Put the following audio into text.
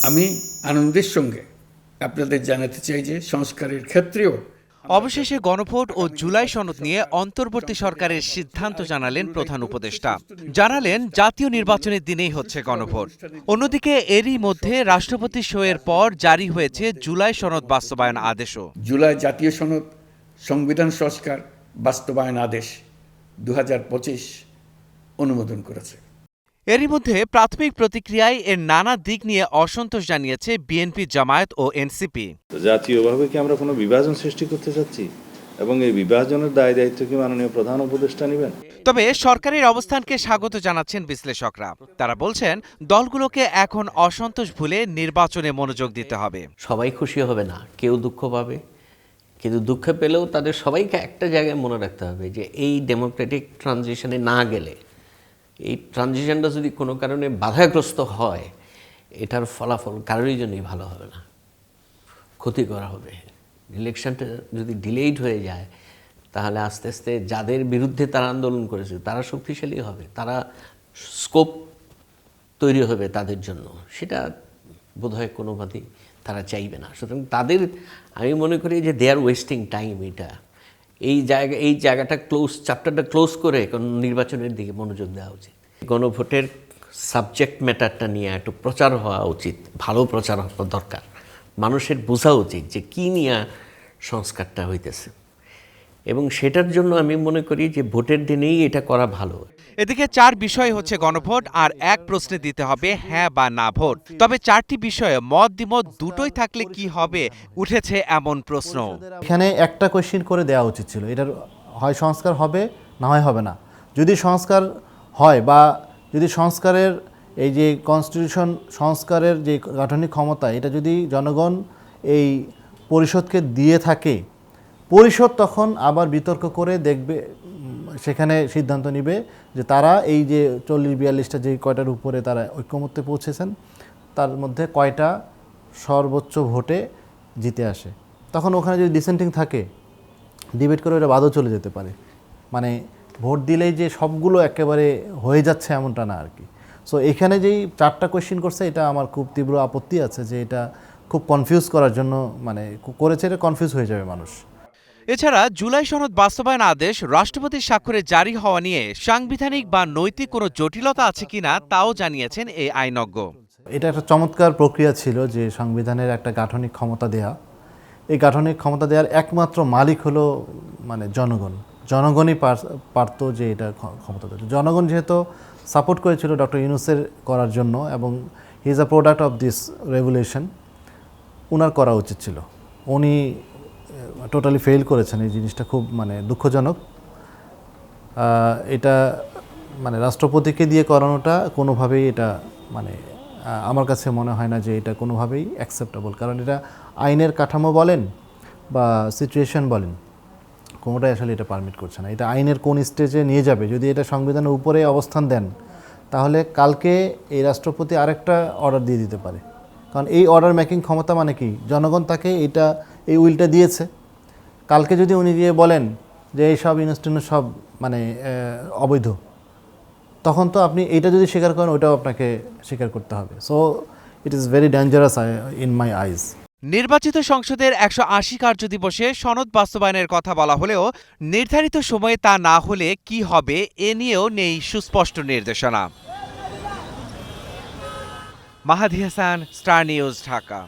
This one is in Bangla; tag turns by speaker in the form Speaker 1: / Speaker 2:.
Speaker 1: আমি আনন্দের সঙ্গে আপনাদের জানাতে চাই যে সংস্কারের ক্ষেত্রেও
Speaker 2: অবশেষে গণভোট ও জুলাই সনদ নিয়ে অন্তর্বর্তী সরকারের সিদ্ধান্ত জানালেন প্রধান উপদেষ্টা। জানালেন জাতীয় নির্বাচনের দিনেই হচ্ছে গণভোট। অন্যদিকে এরই মধ্যে রাষ্ট্রপতি সইয়ের পর জারি হয়েছে জুলাই সনদ বাস্তবায়ন আদেশও।
Speaker 1: জুলাই জাতীয় সনদ সংবিধান সংস্কার বাস্তবায়ন আদেশ 2025 অনুমোদন করেছে।
Speaker 2: এরই মধ্যে প্রাথমিক প্রতিক্রিয়ায় এর নানা দিক নিয়ে অসন্তোষ জানিয়েছে বিএনপি, জামায়াত ও এনসিপি।
Speaker 3: জাতীয়ভাবে কি আমরা কোনো বিভাজন সৃষ্টি করতে চাচ্ছি এবং এই বিভাজনের দায় দায়িত্ব কি মাননীয় প্রধান উপদেষ্টা নেবেন?
Speaker 2: তবে সরকারের অবস্থানকে স্বাগত জানাচ্ছেন বিশ্লেষকরা। তারা বলছেন দলগুলোকে এখন অসন্তোষ ভুলে নির্বাচনে মনোযোগ দিতে হবে।
Speaker 4: সবাই খুশি হবে না, কেউ দুঃখ পাবে, কিন্তু দুঃখ পেলেও তাদের সবাইকে একটা জায়গায় মনে রাখতে হবে যে এই ডেমোক্রেটিক ট্রানজিশনে না গেলে, এই ট্রানজিশনটা যদি কোনো কারণে বাধাগ্রস্ত হয়, এটার ফলাফল কারোরই জন্যই ভালো হবে না, ক্ষতি করা হবে। ইলেকশনটা যদি ডিলেইড হয়ে যায় তাহলে আস্তে আস্তে যাদের বিরুদ্ধে তারা আন্দোলন করেছে তারা শক্তিশালী হবে, তারা স্কোপ তৈরি হবে তাদের জন্য, সেটা বোধহয় কোনোভাবেই তারা চাইবে না। সুতরাং তাদের, আমি মনে করি যে দে আর ওয়েস্টিং টাইম। এই জায়গাটা চ্যাপ্টারটা ক্লোজ করে কোন নির্বাচনের দিকে মনোযোগ দেওয়া উচিত। গণভোটের সাবজেক্ট ম্যাটারটা নিয়ে একটু প্রচার হওয়া উচিত, ভালো প্রচার হওয়া দরকার। মানুষের বোঝা উচিত যে কী নিয়ে সংস্কারটা হইতেছে, এবং সেটার জন্য আমি মনে করি যে ভোটের দিনেই এটা করা ভালো।
Speaker 2: এদিকে 4 বিষয় হচ্ছে গণভোট, আর 1 প্রশ্নে দিতে হবে হ্যাঁ বা না ভোট। তবে 4টি বিষয়ে মত দ্বিমত দুটোই থাকলে কি হবে, উঠেছে এমন প্রশ্ন।
Speaker 5: এখানে একটা কোয়েশ্চেন করে দেওয়া উচিত ছিল, এটার হয় সংস্কার হবে না হয় হবে না। যদি সংস্কার হয় বা যদি সংস্কারের এই যে কনস্টিটিউশন সংস্কারের যে গাঠনিক ক্ষমতা, এটা যদি জনগণ এই পরিষদকে দিয়ে থাকে, পরিষদ তখন আবার বিতর্ক করে দেখবে, সেখানে সিদ্ধান্ত নেবে যে তারা এই যে 40-42টা যে কয়টার উপরে তারা ঐক্যমত্যে পৌঁছেছেন তার মধ্যে কয়টা সর্বোচ্চ ভোটে জিতে আসে। তখন ওখানে যদি ডিসেন্টিং থাকে, ডিবেট করে ওটা বাদও চলে যেতে পারে। মানে ভোট দিলেই যে সবগুলো একেবারে হয়ে যাচ্ছে এমনটা না আর কি। সো এখানে যেই 4টা কোয়েশ্চেন করছে, এটা আমার খুব তীব্র আপত্তি আছে যে এটা খুব কনফিউজ করার জন্য মানে করেছে, এটা কনফিউজ হয়ে যাবে মানুষ।
Speaker 2: এছাড়া জুলাই সনদ বাস্তবায়ন আদেশ রাষ্ট্রপতির স্বাক্ষরে জারি হওয়া নিয়ে সাংবিধানিক বা নৈতিক কোনো জটিলতা আছে কিনা তাও জানিয়েছেন এই আইনজ্ঞ।
Speaker 5: এটা একটা চমৎকার প্রক্রিয়া ছিল যে সংবিধানের একটা গাঠনিক ক্ষমতা দেয়া। এই গাঠনিক ক্ষমতা দেওয়ার একমাত্র মালিক হলো মানে জনগণই পারতো যে এটা ক্ষমতা দেয়। জনগণ যেহেতু সাপোর্ট করেছিল ডক্টর ইউনূসের করার জন্য, এবং he is a product of this revolution, ওনার করা উচিত ছিল। উনি টোটালি ফেল করেছেন। এই জিনিসটা খুব মানে দুঃখজনক। এটা মানে রাষ্ট্রপতিকে দিয়ে করানোটা কোনোভাবেই এটা মানে আমার কাছে মনে হয় না যে এটা কোনোভাবেই অ্যাকসেপ্টেবল। কারণ এটা আইনের কাঠামো বলেন বা সিচুয়েশন বলেন, কোনোটাই আসলে এটা পারমিট করছে না। এটা আইনের কোন স্টেজে নিয়ে যাবে, যদি এটা সংবিধানের উপরে অবস্থান দেন তাহলে কালকে এই রাষ্ট্রপতি আরেকটা অর্ডার দিয়ে দিতে পারে। কারণ এই অর্ডার মেকিং ক্ষমতা মানে কি, জনগণ তাকে এই উইলটা দিয়েছে। কালকে যদি উনি গিয়ে বলেন যে এই সব ইনস্টিটিউট সব মানে অবৈধ, তখন তো আপনি এইটা যদি স্বীকার করেন ওইটাও আপনাকে স্বীকার করতে হবে। So it is very dangerous in my eyes.
Speaker 2: নির্বাচিত সংসদের 180 কার্য দিবসে সনদ বাস্তবায়নের কথা বলা হলেও নির্ধারিত সময়ে তা না হলে কি হবে এ নিয়েও নেই সুস্পষ্ট নির্দেশনা। মাহাদি হাসান, স্টার নিউজ, ঢাকা।